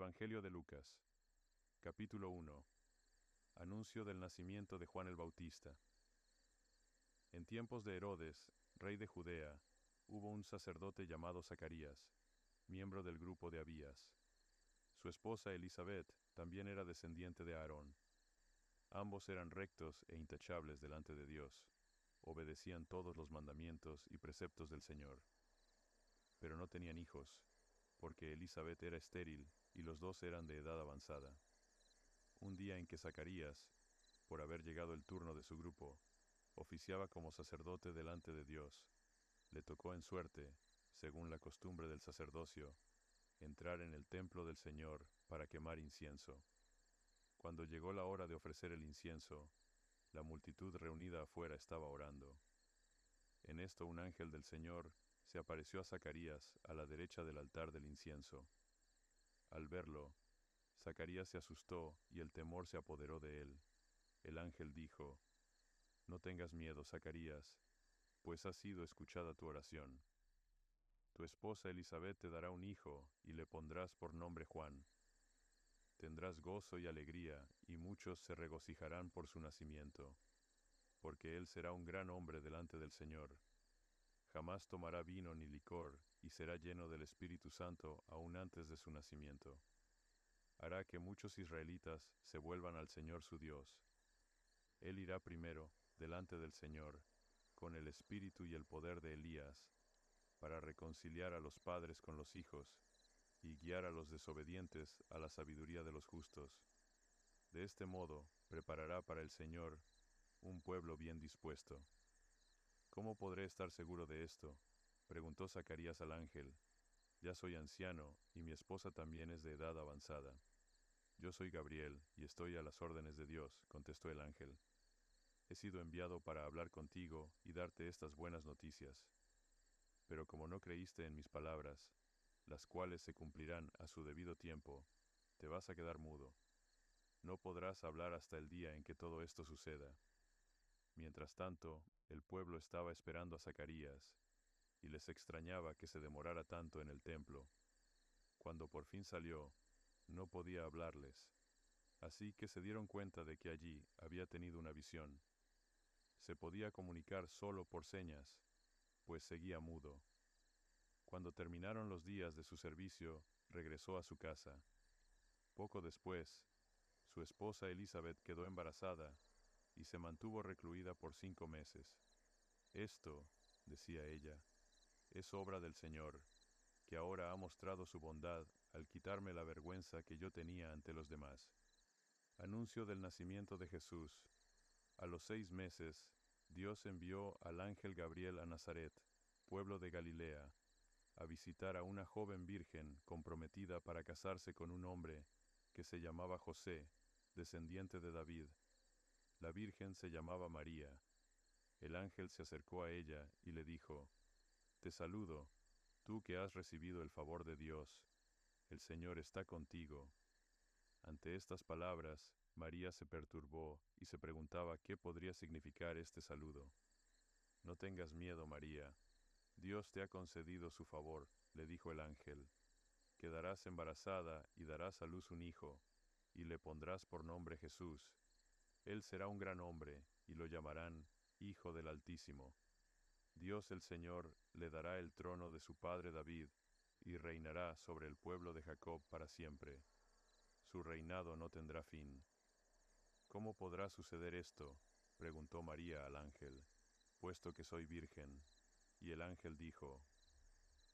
Evangelio de Lucas. Capítulo 1. Anuncio del nacimiento de Juan el Bautista. En tiempos de Herodes, rey de Judea, hubo un sacerdote llamado Zacarías, miembro del grupo de Abías. Su esposa Elisabet también era descendiente de Aarón. Ambos eran rectos e intachables delante de Dios, obedecían todos los mandamientos y preceptos del Señor. Pero no tenían hijos, porque Elisabet era estéril y los dos eran de edad avanzada. Un día en que Zacarías, por haber llegado el turno de su grupo, oficiaba como sacerdote delante de Dios, le tocó en suerte, según la costumbre del sacerdocio, entrar en el templo del Señor para quemar incienso. Cuando llegó la hora de ofrecer el incienso, la multitud reunida afuera estaba orando. En esto un ángel del Señor se apareció a Zacarías a la derecha del altar del incienso. Al verlo, Zacarías se asustó y el temor se apoderó de él. El ángel dijo: «No tengas miedo, Zacarías, pues ha sido escuchada tu oración. Tu esposa Elisabet te dará un hijo y le pondrás por nombre Juan. Tendrás gozo y alegría, y muchos se regocijarán por su nacimiento, porque él será un gran hombre delante del Señor. Jamás tomará vino ni licor, y será lleno del Espíritu Santo aún antes de su nacimiento. Hará que muchos israelitas se vuelvan al Señor su Dios. Él irá primero, delante del Señor, con el espíritu y el poder de Elías, para reconciliar a los padres con los hijos, y guiar a los desobedientes a la sabiduría de los justos. De este modo, preparará para el Señor un pueblo bien dispuesto». «¿Cómo podré estar seguro de esto?», preguntó Zacarías al ángel. «Ya soy anciano, y mi esposa también es de edad avanzada». «Yo soy Gabriel, y estoy a las órdenes de Dios», contestó el ángel. «He sido enviado para hablar contigo y darte estas buenas noticias. Pero como no creíste en mis palabras, las cuales se cumplirán a su debido tiempo, te vas a quedar mudo. No podrás hablar hasta el día en que todo esto suceda». Mientras tanto, el pueblo estaba esperando a Zacarías, y les extrañaba que se demorara tanto en el templo. Cuando por fin salió, no podía hablarles, así que se dieron cuenta de que allí había tenido una visión. Se podía comunicar solo por señas, pues seguía mudo. Cuando terminaron los días de su servicio, regresó a su casa. Poco después, su esposa Elisabet quedó embarazada y se mantuvo recluida por 5 meses. «Esto», decía ella, «es obra del Señor, que ahora ha mostrado su bondad al quitarme la vergüenza que yo tenía ante los demás». Anuncio del nacimiento de Jesús. A los 6 meses, Dios envió al ángel Gabriel a Nazaret, pueblo de Galilea, a visitar a una joven virgen comprometida para casarse con un hombre que se llamaba José, descendiente de David. La virgen se llamaba María. El ángel se acercó a ella y le dijo: «Te saludo, tú que has recibido el favor de Dios. El Señor está contigo». Ante estas palabras, María se perturbó y se preguntaba qué podría significar este saludo. «No tengas miedo, María. Dios te ha concedido su favor», le dijo el ángel. «Quedarás embarazada y darás a luz un hijo, y le pondrás por nombre Jesús. Él será un gran hombre, y lo llamarán Hijo del Altísimo. Dios el Señor le dará el trono de su padre David, y reinará sobre el pueblo de Jacob para siempre. Su reinado no tendrá fin». «¿Cómo podrá suceder esto?», preguntó María al ángel, «puesto que soy virgen». Y el ángel dijo: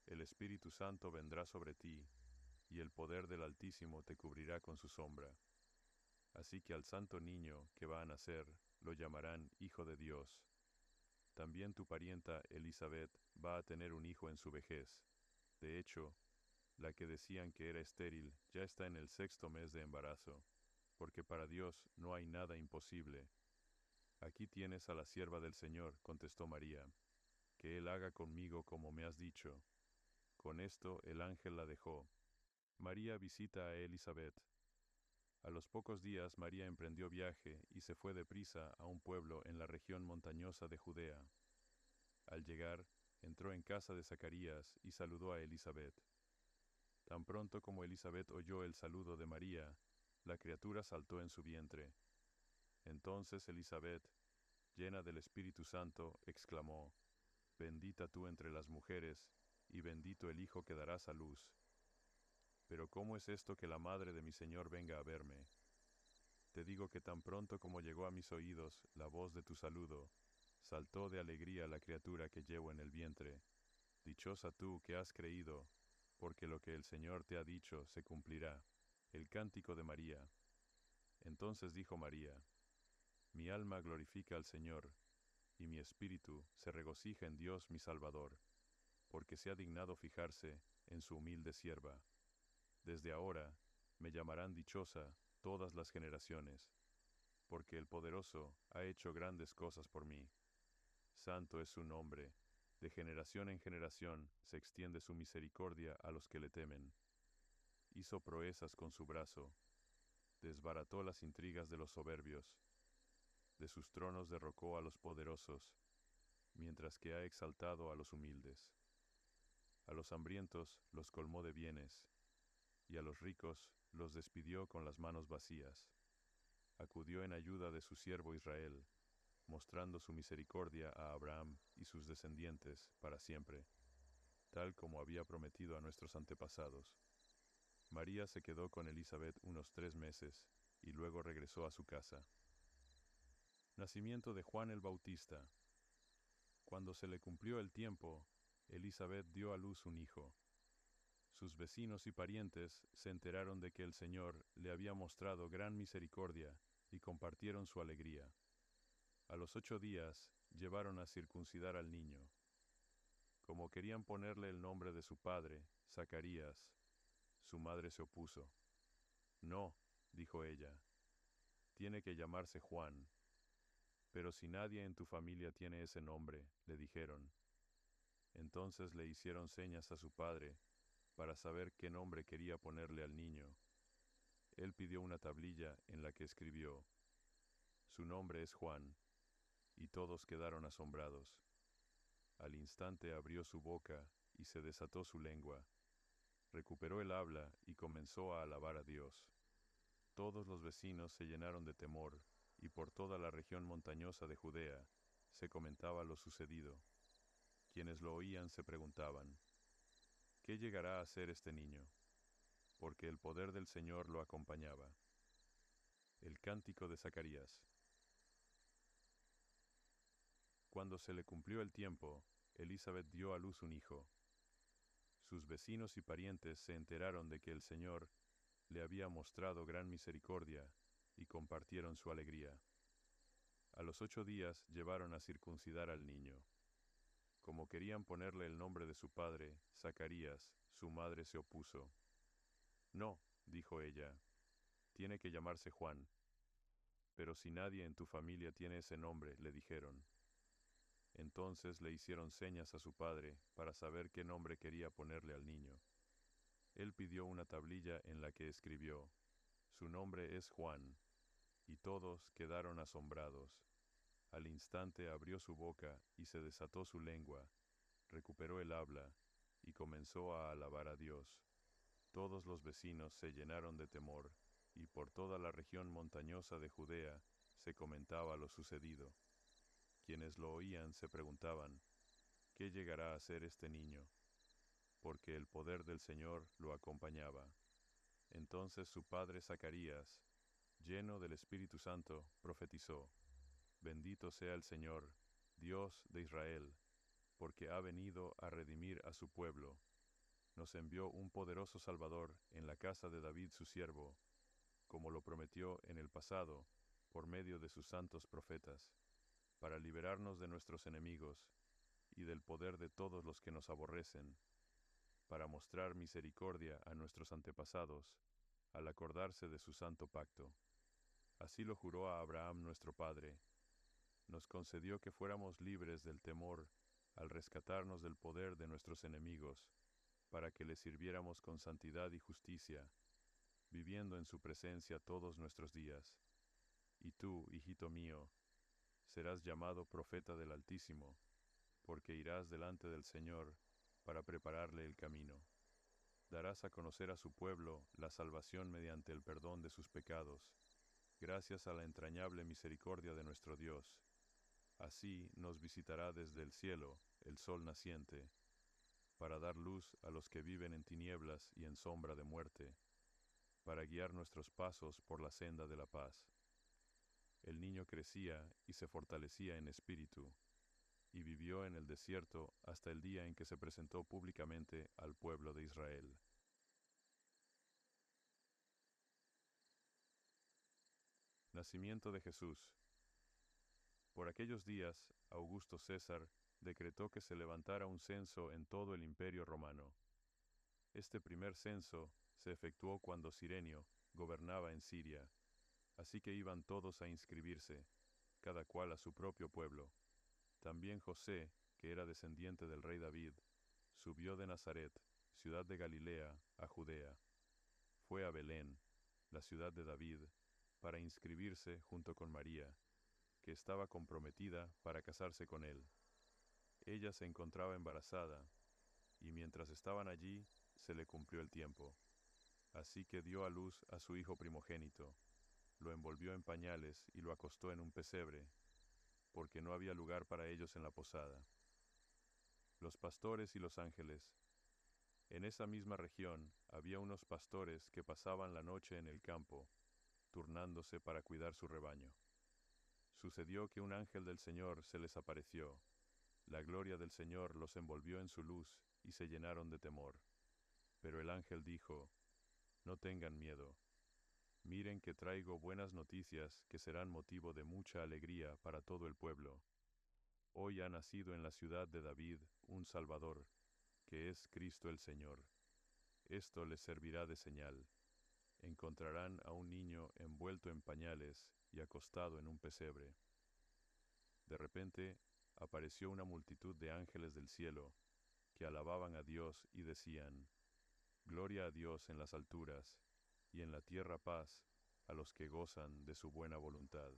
«El Espíritu Santo vendrá sobre ti, y el poder del Altísimo te cubrirá con su sombra. Así que al santo niño que va a nacer lo llamarán Hijo de Dios. También tu parienta Elisabet va a tener un hijo en su vejez. De hecho, la que decían que era estéril ya está en el 6.º mes de embarazo, porque para Dios no hay nada imposible». «Aquí tienes a la sierva del Señor», contestó María, «que Él haga conmigo como me has dicho». Con esto el ángel la dejó. María visita a Elisabet. A los pocos días María emprendió viaje y se fue deprisa a un pueblo en la región montañosa de Judea. Al llegar, entró en casa de Zacarías y saludó a Elisabet. Tan pronto como Elisabet oyó el saludo de María, la criatura saltó en su vientre. Entonces Elisabet, llena del Espíritu Santo, exclamó: Bendita tú entre las mujeres, y bendito el hijo que darás a luz. Pero ¿cómo es esto que la madre de mi Señor venga a verme? Te digo que tan pronto como llegó a mis oídos la voz de tu saludo, saltó de alegría la criatura que llevo en el vientre. Dichosa tú que has creído, porque lo que el Señor te ha dicho se cumplirá. El cántico de María. Entonces dijo María: Mi alma glorifica al Señor, y mi espíritu se regocija en Dios mi Salvador, porque se ha dignado fijarse en su humilde sierva. Desde ahora me llamarán dichosa todas las generaciones, porque el Poderoso ha hecho grandes cosas por mí. Santo es su nombre, de generación en generación se extiende su misericordia a los que le temen. Hizo proezas con su brazo, desbarató las intrigas de los soberbios, de sus tronos derrocó a los poderosos, mientras que ha exaltado a los humildes. A los hambrientos los colmó de bienes, y a los ricos los despidió con las manos vacías. Acudió en ayuda de su siervo Israel, mostrando su misericordia a Abraham y sus descendientes para siempre, tal como había prometido a nuestros antepasados. María se quedó con Elisabet unos 3 meses, y luego regresó a su casa. Nacimiento de Juan el Bautista. Cuando se le cumplió el tiempo, Elisabet dio a luz un hijo. Sus vecinos y parientes se enteraron de que el Señor le había mostrado gran misericordia y compartieron su alegría. A los 8 días llevaron a circuncidar al niño. Como querían ponerle el nombre de su padre, Zacarías, su madre se opuso. No, dijo ella, tiene que llamarse Juan. Pero si nadie en tu familia tiene ese nombre, le dijeron. Entonces le hicieron señas a su padre para saber qué nombre quería ponerle al niño. Él pidió una tablilla en la que escribió: Su nombre es Juan, y todos quedaron asombrados. Al instante abrió su boca y se desató su lengua. Recuperó el habla y comenzó a alabar a Dios. Todos los vecinos se llenaron de temor, y por toda la región montañosa de Judea se comentaba lo sucedido. Quienes lo oían se preguntaban: ¿qué llegará a ser este niño? Porque el poder del Señor lo acompañaba. El cántico de Zacarías. Cuando se le cumplió el tiempo, Elisabet dio a luz un hijo. Sus vecinos y parientes se enteraron de que el Señor le había mostrado gran misericordia y compartieron su alegría. A los 8 días llevaron a circuncidar al niño. Como querían ponerle el nombre de su padre, Zacarías, su madre se opuso. No, dijo ella, tiene que llamarse Juan. Pero si nadie en tu familia tiene ese nombre, le dijeron. Entonces le hicieron señas a su padre para saber qué nombre quería ponerle al niño. Él pidió una tablilla en la que escribió: Su nombre es Juan, y todos quedaron asombrados. Al instante abrió su boca y se desató su lengua, recuperó el habla y comenzó a alabar a Dios. Todos los vecinos se llenaron de temor, y por toda la región montañosa de Judea se comentaba lo sucedido. Quienes lo oían se preguntaban: ¿qué llegará a ser este niño? Porque el poder del Señor lo acompañaba. Entonces su padre Zacarías, lleno del Espíritu Santo, profetizó: Bendito sea el Señor, Dios de Israel, porque ha venido a redimir a su pueblo. Nos envió un poderoso Salvador en la casa de David su siervo, como lo prometió en el pasado, por medio de sus santos profetas, para liberarnos de nuestros enemigos y del poder de todos los que nos aborrecen, para mostrar misericordia a nuestros antepasados, al acordarse de su santo pacto. Así lo juró a Abraham nuestro padre. Nos concedió que fuéramos libres del temor al rescatarnos del poder de nuestros enemigos, para que le sirviéramos con santidad y justicia, viviendo en su presencia todos nuestros días. Y tú, hijito mío, serás llamado profeta del Altísimo, porque irás delante del Señor para prepararle el camino. Darás a conocer a su pueblo la salvación mediante el perdón de sus pecados, gracias a la entrañable misericordia de nuestro Dios. Así nos visitará desde el cielo el sol naciente, para dar luz a los que viven en tinieblas y en sombra de muerte, para guiar nuestros pasos por la senda de la paz. El niño crecía y se fortalecía en espíritu, y vivió en el desierto hasta el día en que se presentó públicamente al pueblo de Israel. Nacimiento de Jesús. Por aquellos días, Augusto César decretó que se levantara un censo en todo el Imperio Romano. Este primer censo se efectuó cuando Cirenio gobernaba en Siria, así que iban todos a inscribirse, cada cual a su propio pueblo. También José, que era descendiente del rey David, subió de Nazaret, ciudad de Galilea, a Judea. Fue a Belén, la ciudad de David, para inscribirse junto con María, que estaba comprometida para casarse con él. Ella se encontraba embarazada, y mientras estaban allí, se le cumplió el tiempo. Así que dio a luz a su hijo primogénito, lo envolvió en pañales y lo acostó en un pesebre, porque no había lugar para ellos en la posada. Los pastores y los ángeles. En esa misma región había unos pastores que pasaban la noche en el campo, turnándose para cuidar su rebaño. Sucedió que un ángel del Señor se les apareció. La gloria del Señor los envolvió en su luz y se llenaron de temor. Pero el ángel dijo: No tengan miedo. Miren que traigo buenas noticias que serán motivo de mucha alegría para todo el pueblo. Hoy ha nacido en la ciudad de David un Salvador, que es Cristo el Señor. Esto les servirá de señal. Encontrarán a un niño envuelto en pañales y acostado en un pesebre. De repente apareció una multitud de ángeles del cielo, que alababan a Dios y decían: Gloria a Dios en las alturas, y en la tierra paz a los que gozan de su buena voluntad.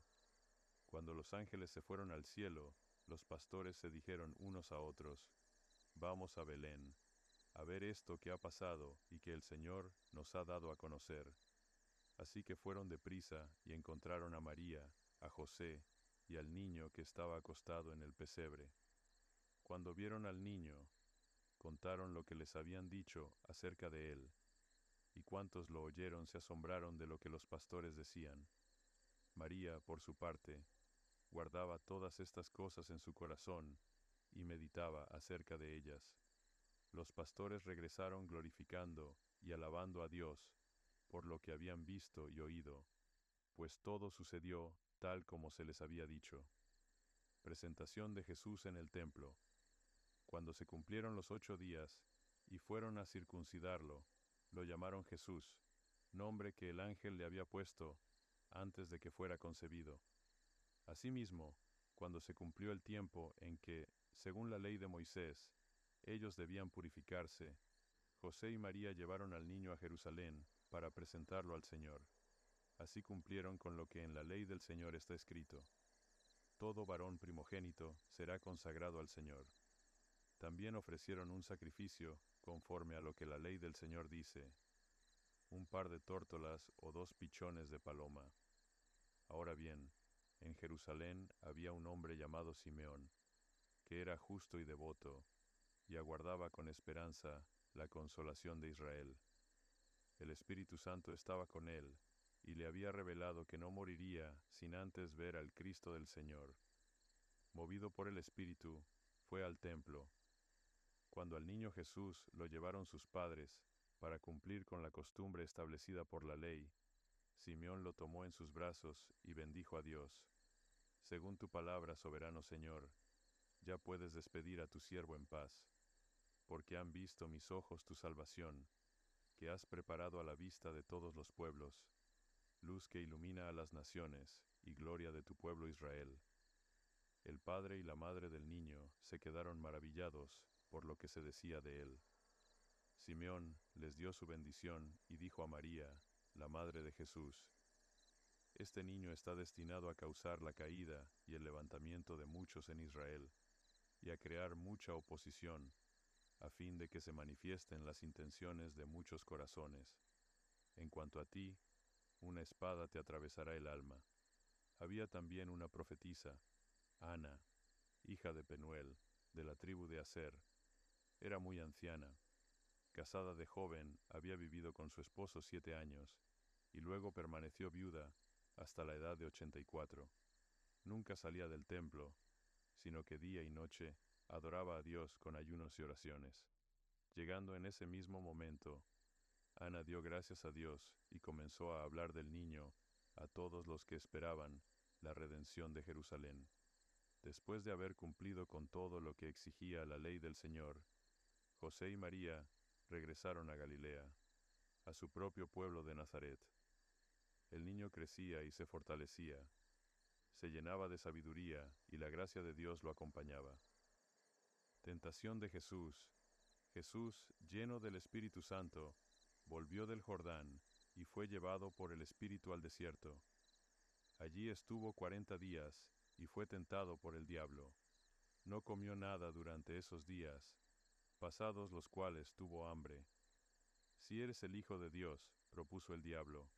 Cuando los ángeles se fueron al cielo, los pastores se dijeron unos a otros: Vamos a Belén, a ver esto que ha pasado y que el Señor nos ha dado a conocer. Así que fueron deprisa y encontraron a María, a José y al niño que estaba acostado en el pesebre. Cuando vieron al niño, contaron lo que les habían dicho acerca de él, y cuantos lo oyeron se asombraron de lo que los pastores decían. María, por su parte, guardaba todas estas cosas en su corazón y meditaba acerca de ellas. Los pastores regresaron glorificando y alabando a Dios por lo que habían visto y oído, pues todo sucedió tal como se les había dicho. Presentación de Jesús en el templo. Cuando se cumplieron los 8 días y fueron a circuncidarlo, lo llamaron Jesús, nombre que el ángel le había puesto antes de que fuera concebido. Asimismo, cuando se cumplió el tiempo en que, según la ley de Moisés, ellos debían purificarse, José y María llevaron al niño a Jerusalén para presentarlo al Señor. Así cumplieron con lo que en la ley del Señor está escrito: Todo varón primogénito será consagrado al Señor. También ofrecieron un sacrificio conforme a lo que la ley del Señor dice: un par de tórtolas o 2 pichones de paloma. Ahora bien, en Jerusalén había un hombre llamado Simeón, que era justo y devoto, y aguardaba con esperanza la consolación de Israel. El Espíritu Santo estaba con él, y le había revelado que no moriría sin antes ver al Cristo del Señor. Movido por el Espíritu, fue al templo. Cuando al niño Jesús lo llevaron sus padres, para cumplir con la costumbre establecida por la ley, Simeón lo tomó en sus brazos y bendijo a Dios. Según tu palabra, soberano Señor, ya puedes despedir a tu siervo en paz, porque han visto mis ojos tu salvación, que has preparado a la vista de todos los pueblos, luz que ilumina a las naciones y gloria de tu pueblo Israel. El padre y la madre del niño se quedaron maravillados por lo que se decía de él. Simeón les dio su bendición y dijo a María, la madre de Jesús: Este niño está destinado a causar la caída y el levantamiento de muchos en Israel, y a crear mucha oposición, a fin de que se manifiesten las intenciones de muchos corazones. En cuanto a ti, una espada te atravesará el alma. Había también una profetisa, Ana, hija de Penuel, de la tribu de Aser. Era muy anciana. Casada de joven, había vivido con su esposo 7 años, y luego permaneció viuda hasta la edad de 84. Nunca salía del templo, sino que día y noche adoraba a Dios con ayunos y oraciones. Llegando en ese mismo momento, Ana dio gracias a Dios y comenzó a hablar del niño a todos los que esperaban la redención de Jerusalén. Después de haber cumplido con todo lo que exigía la ley del Señor, José y María regresaron a Galilea, a su propio pueblo de Nazaret. El niño crecía y se fortalecía, se llenaba de sabiduría y la gracia de Dios lo acompañaba. Tentación de Jesús. Jesús, lleno del Espíritu Santo, volvió del Jordán y fue llevado por el Espíritu al desierto. Allí estuvo 40 días y fue tentado por el diablo. No comió nada durante esos días, pasados los cuales tuvo hambre. Si eres el Hijo de Dios, propuso el diablo,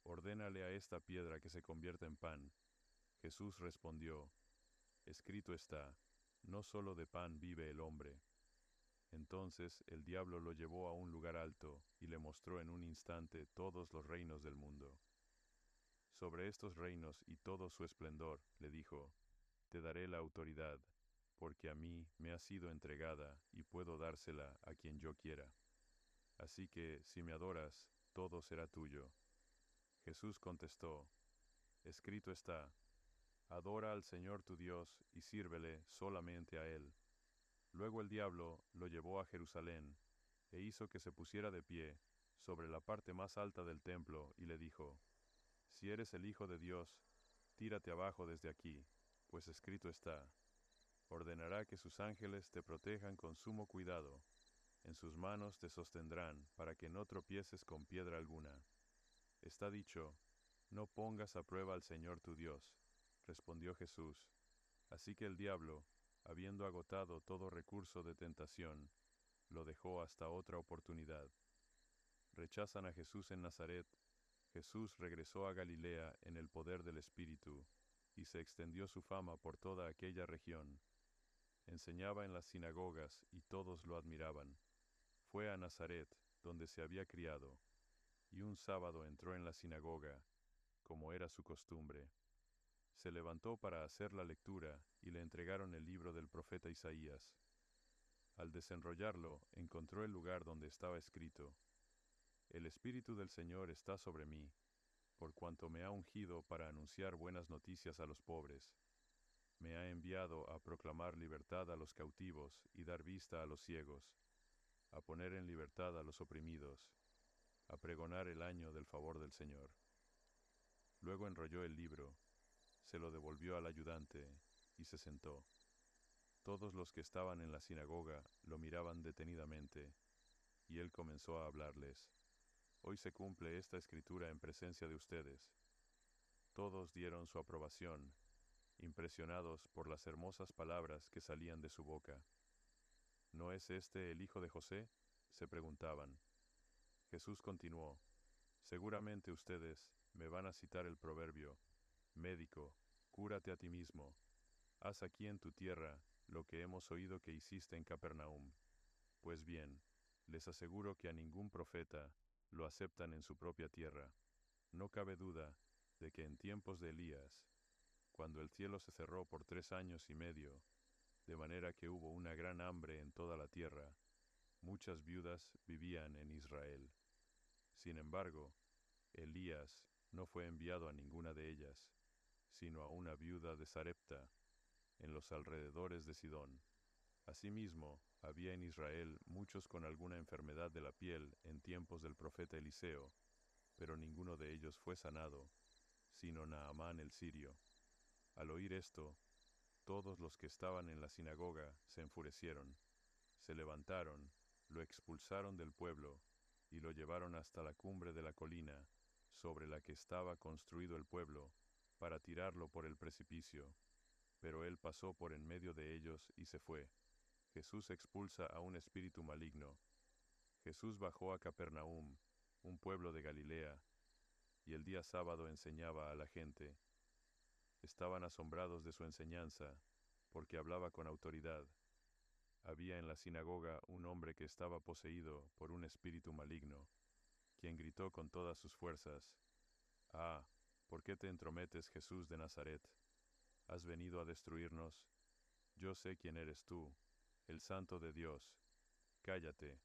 ordénale a esta piedra que se convierta en pan. Jesús respondió, escrito está, no solo de pan vive el hombre. Entonces el diablo lo llevó a un lugar alto y le mostró en un instante todos los reinos del mundo. Sobre estos reinos y todo su esplendor, le dijo, te daré la autoridad, porque a mí me ha sido entregada y puedo dársela a quien yo quiera. Así que, si me adoras, todo será tuyo. Jesús contestó, escrito está, adora al Señor tu Dios y sírvele solamente a Él. Luego el diablo lo llevó a Jerusalén e hizo que se pusiera de pie sobre la parte más alta del templo y le dijo, si eres el Hijo de Dios, tírate abajo desde aquí, pues escrito está, ordenará que sus ángeles te protejan con sumo cuidado, en sus manos te sostendrán para que no tropieces con piedra alguna. Está dicho, no pongas a prueba al Señor tu Dios, respondió Jesús. Así que el diablo, habiendo agotado todo recurso de tentación, lo dejó hasta otra oportunidad. Rechazan a Jesús en Nazaret. Jesús regresó a Galilea en el poder del Espíritu, y se extendió su fama por toda aquella región. Enseñaba en las sinagogas y todos lo admiraban. Fue a Nazaret, donde se había criado, y un sábado entró en la sinagoga, como era su costumbre. Se levantó para hacer la lectura y le entregaron el libro del profeta Isaías. Al desenrollarlo, encontró el lugar donde estaba escrito, el Espíritu del Señor está sobre mí, por cuanto me ha ungido para anunciar buenas noticias a los pobres. Me ha enviado a proclamar libertad a los cautivos y dar vista a los ciegos, a poner en libertad a los oprimidos, a pregonar el año del favor del Señor. Luego enrolló el libro, se lo devolvió al ayudante y se sentó. Todos los que estaban en la sinagoga lo miraban detenidamente, y él comenzó a hablarles. Hoy se cumple esta escritura en presencia de ustedes. Todos dieron su aprobación, impresionados por las hermosas palabras que salían de su boca. ¿No es este el hijo de José?, se preguntaban. Jesús continuó, seguramente ustedes me van a citar el proverbio, médico, cúrate a ti mismo, haz aquí en tu tierra lo que hemos oído que hiciste en Capernaum. Pues bien, les aseguro que a ningún profeta lo aceptan en su propia tierra. No cabe duda de que en tiempos de Elías, cuando el cielo se cerró por 3 años y medio, de manera que hubo una gran hambre en toda la tierra, muchas viudas vivían en Israel. Sin embargo, Elías no fue enviado a ninguna de ellas, sino a una viuda de Sarepta, en los alrededores de Sidón. Asimismo, había en Israel muchos con alguna enfermedad de la piel en tiempos del profeta Eliseo, pero ninguno de ellos fue sanado, sino Naamán el sirio. Al oír esto, todos los que estaban en la sinagoga se enfurecieron, se levantaron, lo expulsaron del pueblo y lo llevaron hasta la cumbre de la colina, sobre la que estaba construido el pueblo, para tirarlo por el precipicio. Pero él pasó por en medio de ellos y se fue. Jesús expulsa a un espíritu maligno. Jesús bajó a Capernaum, un pueblo de Galilea, y el día sábado enseñaba a la gente. Estaban asombrados de su enseñanza, porque hablaba con autoridad. Había en la sinagoga un hombre que estaba poseído por un espíritu maligno, quien gritó con todas sus fuerzas: «Ah, ¿por qué te entrometes, Jesús de Nazaret? ¿Has venido a destruirnos? Yo sé quién eres tú, el Santo de Dios». «Cállate»,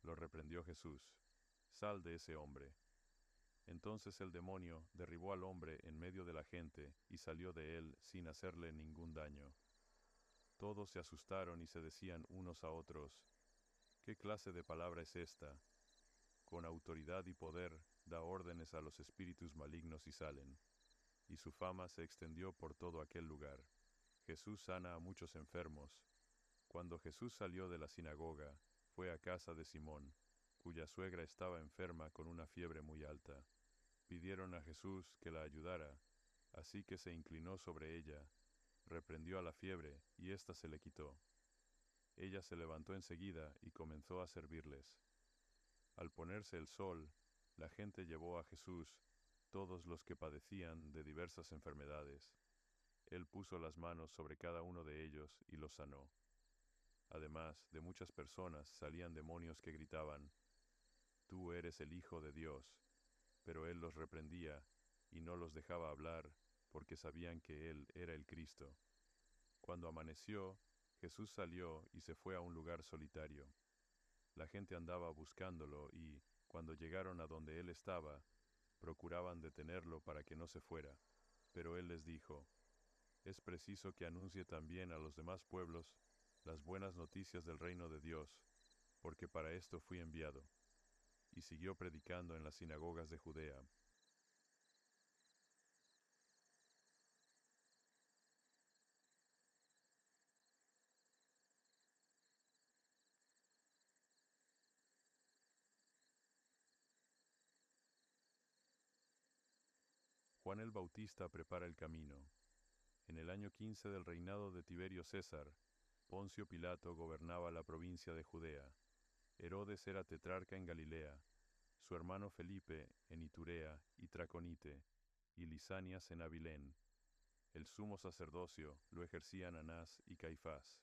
lo reprendió Jesús. «Sal de ese hombre». Entonces el demonio derribó al hombre en medio de la gente y salió de él sin hacerle ningún daño. Todos se asustaron y se decían unos a otros: «¿Qué clase de palabra es esta? Con autoridad y poder da órdenes a los espíritus malignos y salen». Y su fama se extendió por todo aquel lugar. Jesús sana a muchos enfermos. Cuando Jesús salió de la sinagoga, fue a casa de Simón, cuya suegra estaba enferma con una fiebre muy alta. Pidieron a Jesús que la ayudara, así que se inclinó sobre ella, reprendió a la fiebre y ésta se le quitó. Ella se levantó enseguida y comenzó a servirles. Al ponerse el sol, la gente llevó a Jesús todos los que padecían de diversas enfermedades. Él puso las manos sobre cada uno de ellos y los sanó. Además, de muchas personas salían demonios que gritaban: «Tú eres el Hijo de Dios». Pero él los reprendía y no los dejaba hablar, porque sabían que él era el Cristo. Cuando amaneció, Jesús salió y se fue a un lugar solitario. La gente andaba buscándolo y, cuando llegaron a donde él estaba, procuraban detenerlo para que no se fuera. Pero él les dijo: «Es preciso que anuncie también a los demás pueblos las buenas noticias del reino de Dios, porque para esto fui enviado». Y siguió predicando en las sinagogas de Judea. Juan el Bautista prepara el camino. En el año 15 del reinado de Tiberio César, Poncio Pilato gobernaba la provincia de Judea. Herodes era tetrarca en Galilea, su hermano Felipe en Iturea y Traconite, y Lisanias en Abilén. El sumo sacerdocio lo ejercían Anás y Caifás.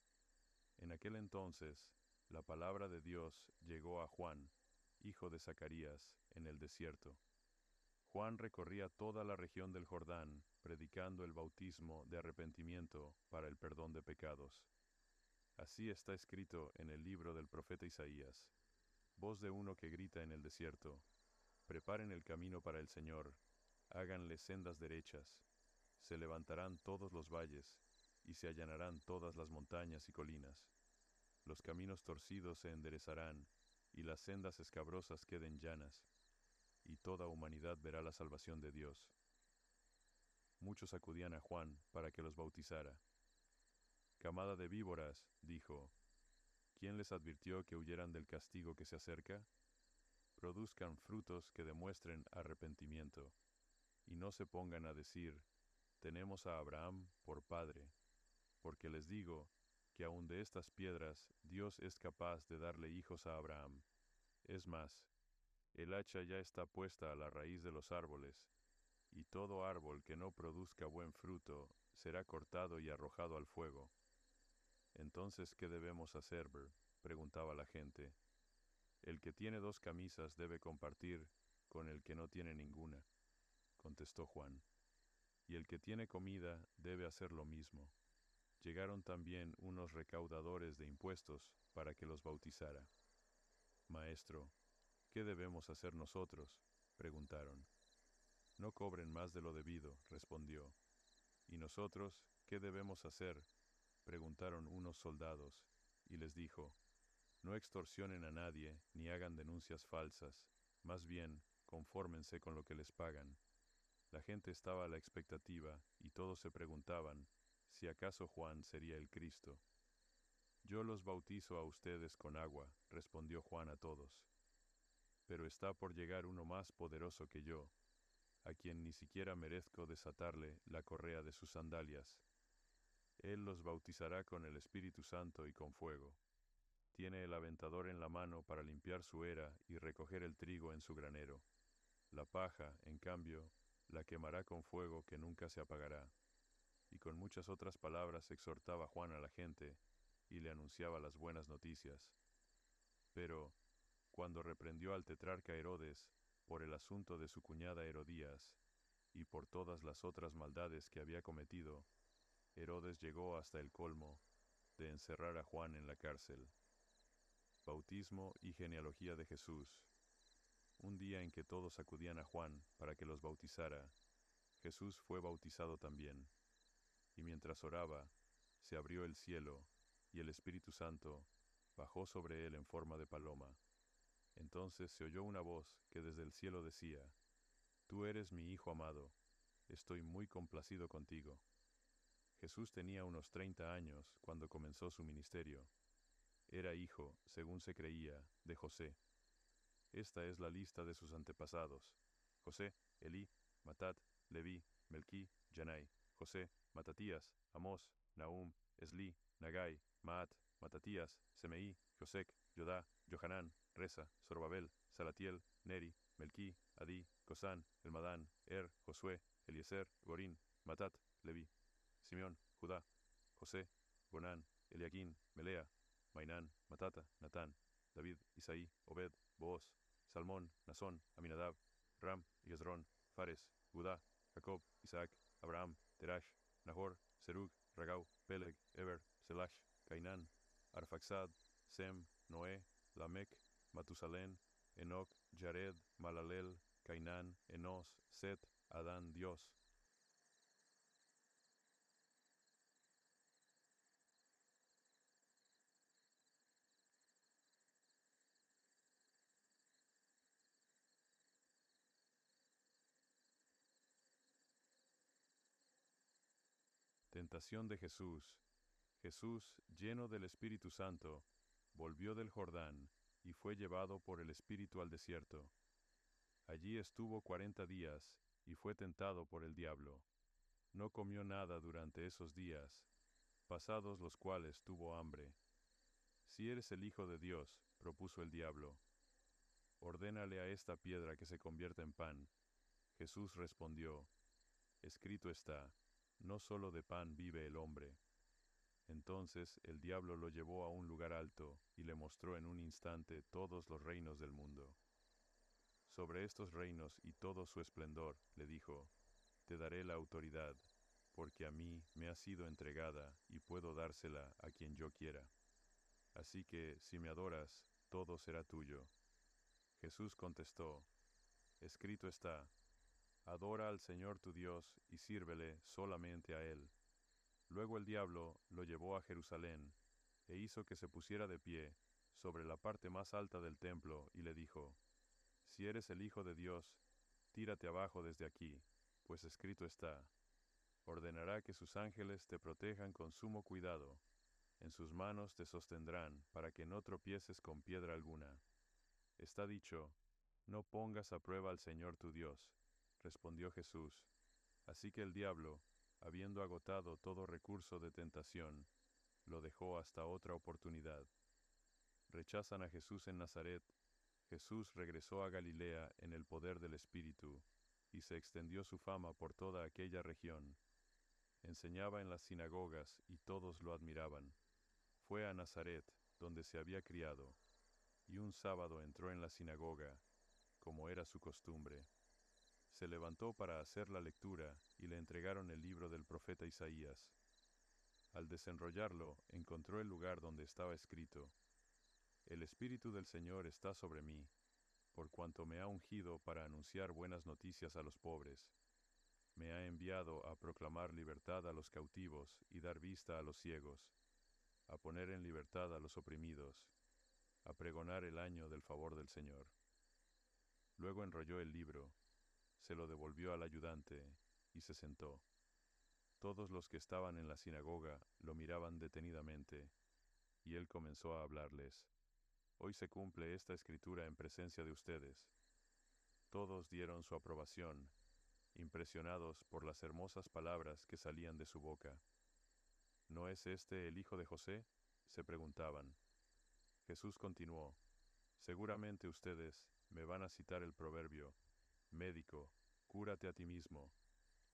En aquel entonces, la palabra de Dios llegó a Juan, hijo de Zacarías, en el desierto. Juan recorría toda la región del Jordán, predicando el bautismo de arrepentimiento para el perdón de pecados. Así está escrito en el libro del profeta Isaías: «Voz de uno que grita en el desierto: preparen el camino para el Señor, háganle sendas derechas. Se levantarán todos los valles, y se allanarán todas las montañas y colinas. Los caminos torcidos se enderezarán, y las sendas escabrosas queden llanas, y toda humanidad verá la salvación de Dios». Muchos acudían a Juan para que los bautizara. «Camada de víboras», dijo, «¿quién les advirtió que huyeran del castigo que se acerca? Produzcan frutos que demuestren arrepentimiento, y no se pongan a decir: tenemos a Abraham por padre, porque les digo que aun de estas piedras Dios es capaz de darle hijos a Abraham. Es más, el hacha ya está puesta a la raíz de los árboles, y todo árbol que no produzca buen fruto será cortado y arrojado al fuego». «Entonces, ¿qué debemos hacer, Bert?», preguntaba la gente. «El que tiene 2 camisas debe compartir con el que no tiene ninguna», contestó Juan. «Y el que tiene comida debe hacer lo mismo». Llegaron también unos recaudadores de impuestos para que los bautizara. «Maestro, ¿qué debemos hacer nosotros?», preguntaron. «No cobren más de lo debido», respondió. «¿Y nosotros qué debemos hacer?», preguntaron unos soldados, y les dijo: «No extorsionen a nadie ni hagan denuncias falsas, más bien confórmense con lo que les pagan». La gente estaba a la expectativa y todos se preguntaban si acaso Juan sería el Cristo. «Yo los bautizo a ustedes con agua», respondió Juan a todos. «Pero está por llegar uno más poderoso que yo, a quien ni siquiera merezco desatarle la correa de sus sandalias. Él los bautizará con el Espíritu Santo y con fuego. tiene el aventador en la mano para limpiar su era y recoger el trigo en su granero. La paja, en cambio, la quemará con fuego que nunca se apagará. Y con muchas otras palabras exhortaba Juan a la gente y le anunciaba las buenas noticias. Pero, cuando reprendió al tetrarca Herodes por el asunto de su cuñada Herodías y por todas las otras maldades que había cometido, Herodes llegó hasta el colmo de encerrar a Juan en la cárcel. Bautismo y genealogía de Jesús. Un día en que todos acudían a Juan para que los bautizara, Jesús fue bautizado también. Y mientras oraba, se abrió el cielo, y el Espíritu Santo bajó sobre él en forma de paloma. Entonces se oyó una voz que desde el cielo decía: Tú eres mi Hijo amado, estoy muy complacido contigo. Jesús tenía unos 30 años cuando comenzó su ministerio. Era hijo, según se creía, de José. Esta es la lista de sus antepasados: José, Elí, Matat, Leví, Melquí, Janai, José, Matatías, Amós, Nahum, Esli, Nagai, Maat, Matatías, Semeí, Josec, Jodá, Johanán, Resa, Zorobabel, Salatiel, Neri, Melquí, Adí, Cosán, Elmadán, Josué, Eliezer, Gorín, Matat, Leví, Simeón, Judá, José, Gonán, Eliaquín, Melea, Mainán, Matata, Natán, David, Isaí, Obed, Booz, Salmón, Nazón, Aminadab, Ram, Hezrón, Fares, Judá, Jacob, Isaac, Abraham, Terash, Nahor, Serug, Ragau, Peleg, Eber, Selash, Cainán, Arfaxad, Sem, Noé, Lamec, Matusalén, Enoc, Jared, Malalel, Cainán, Enos, Set, Adán, Dios. Tentación de Jesús. Jesús, lleno del Espíritu Santo, volvió del Jordán y fue llevado por el Espíritu al desierto. Allí estuvo 40 días y fue tentado por el diablo. No comió nada durante esos días, pasados los cuales tuvo hambre. Si eres el Hijo de Dios, propuso el diablo, ordénale a esta piedra que se convierta en pan. Jesús respondió: Escrito está, no solo de pan vive el hombre. Entonces el diablo lo llevó a un lugar alto y le mostró en un instante todos los reinos del mundo. Sobre estos reinos y todo su esplendor, le dijo: Te daré la autoridad, porque a mí me ha sido entregada y puedo dársela a quien yo quiera. Así que, si me adoras, todo será tuyo. Jesús contestó: Escrito está, adora al Señor tu Dios y sírvele solamente a Él. Luego el diablo lo llevó a Jerusalén, e hizo que se pusiera de pie sobre la parte más alta del templo, y le dijo: Si eres el Hijo de Dios, tírate abajo desde aquí, pues escrito está: ordenará que sus ángeles te protejan con sumo cuidado, en sus manos te sostendrán para que no tropieces con piedra alguna. Está dicho: no pongas a prueba al Señor tu Dios, respondió Jesús. Así que el diablo, habiendo agotado todo recurso de tentación, lo dejó hasta otra oportunidad. Rechazan a Jesús en Nazaret. Jesús regresó a Galilea en el poder del Espíritu, y se extendió su fama por toda aquella región. Enseñaba en las sinagogas y todos lo admiraban. Fue a Nazaret, donde se había criado, y un sábado entró en la sinagoga, como era su costumbre. Se levantó para hacer la lectura y le entregaron el libro del profeta Isaías. Al desenrollarlo, encontró el lugar donde estaba escrito: El Espíritu del Señor está sobre mí, por cuanto me ha ungido para anunciar buenas noticias a los pobres. Me ha enviado a proclamar libertad a los cautivos y dar vista a los ciegos, a poner en libertad a los oprimidos, a pregonar el año del favor del Señor. Luego enrolló el libro, se lo devolvió al ayudante y se sentó. Todos los que estaban en la sinagoga lo miraban detenidamente, y él comenzó a hablarles: Hoy se cumple esta escritura en presencia de ustedes. Todos dieron su aprobación, impresionados por las hermosas palabras que salían de su boca. ¿No es este el hijo de José?, se preguntaban. Jesús continuó, seguramente ustedes me van a citar el proverbio, médico, cúrate a ti mismo,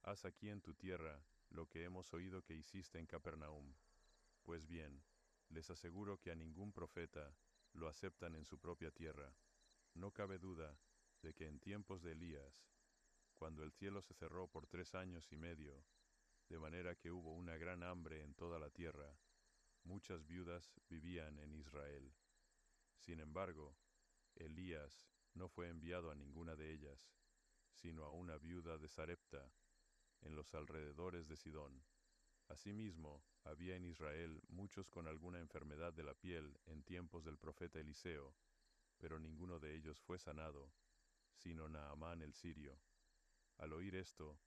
haz aquí en tu tierra lo que hemos oído que hiciste en Capernaum. Pues bien, les aseguro que a ningún profeta lo aceptan en su propia tierra. No cabe duda de que en tiempos de Elías, cuando el cielo se cerró por 3 años y medio, de manera que hubo una gran hambre en toda la tierra, muchas viudas vivían en Israel. Sin embargo, Elías no fue enviado a ninguna de ellas, sino a una viuda de Sarepta, en los alrededores de Sidón. Asimismo, había en Israel muchos con alguna enfermedad de la piel en tiempos del profeta Eliseo, pero ninguno de ellos fue sanado, sino Naamán el sirio. Al oír esto,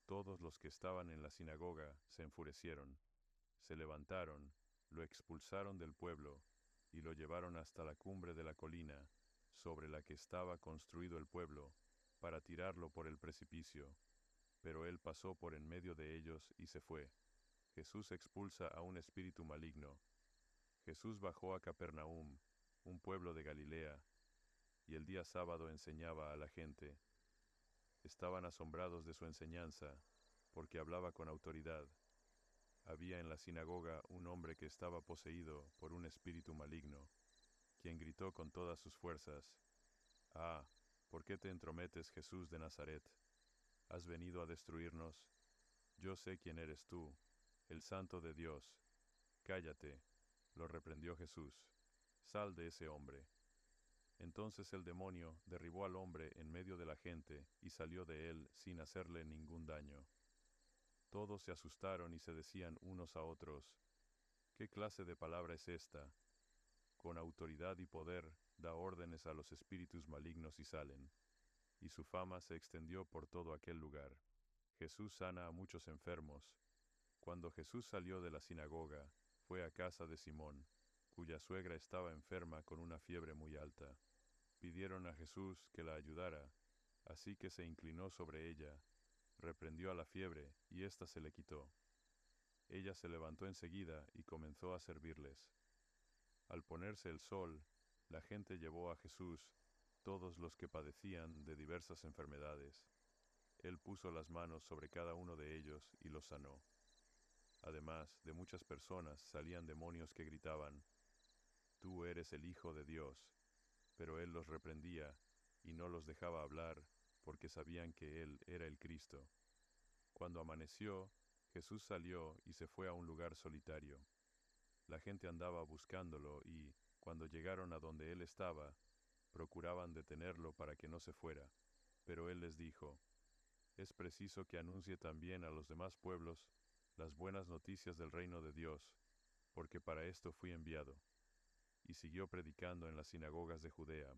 todos los que estaban en la sinagoga se enfurecieron, se levantaron, lo expulsaron del pueblo, y lo llevaron hasta la cumbre de la colina, sobre la que estaba construido el pueblo, para tirarlo por el precipicio. Pero él pasó por en medio de ellos y se fue. Jesús expulsa a un espíritu maligno. Jesús bajó a Capernaum, un pueblo de Galilea, y el día sábado enseñaba a la gente. Estaban asombrados de su enseñanza, porque hablaba con autoridad. Había en la sinagoga un hombre que estaba poseído por un espíritu maligno, quien gritó con todas sus fuerzas, «Ah, ¿por qué te entrometes, Jesús de Nazaret? ¿Has venido a destruirnos? Yo sé quién eres tú, el Santo de Dios». «Cállate», lo reprendió Jesús, «sal de ese hombre». Entonces el demonio derribó al hombre en medio de la gente y salió de él sin hacerle ningún daño. Todos se asustaron y se decían unos a otros, «¿Qué clase de palabra es esta? Con autoridad y poder da órdenes a los espíritus malignos y salen». Y su fama se extendió por todo aquel lugar. Jesús sana a muchos enfermos. Cuando Jesús salió de la sinagoga, fue a casa de Simón, cuya suegra estaba enferma con una fiebre muy alta. Pidieron a Jesús que la ayudara, así que se inclinó sobre ella, reprendió a la fiebre y ésta se le quitó. Ella se levantó enseguida y comenzó a servirles. Al ponerse el sol, la gente llevó a Jesús todos los que padecían de diversas enfermedades. Él puso las manos sobre cada uno de ellos y los sanó. Además, de muchas personas salían demonios que gritaban, «Tú eres el Hijo de Dios», pero él los reprendía y no los dejaba hablar porque sabían que él era el Cristo. Cuando amaneció, Jesús salió y se fue a un lugar solitario. La gente andaba buscándolo y, cuando llegaron a donde él estaba, procuraban detenerlo para que no se fuera. Pero él les dijo, «Es preciso que anuncie también a los demás pueblos las buenas noticias del reino de Dios, porque para esto fui enviado». Y siguió predicando en las sinagogas de Judea,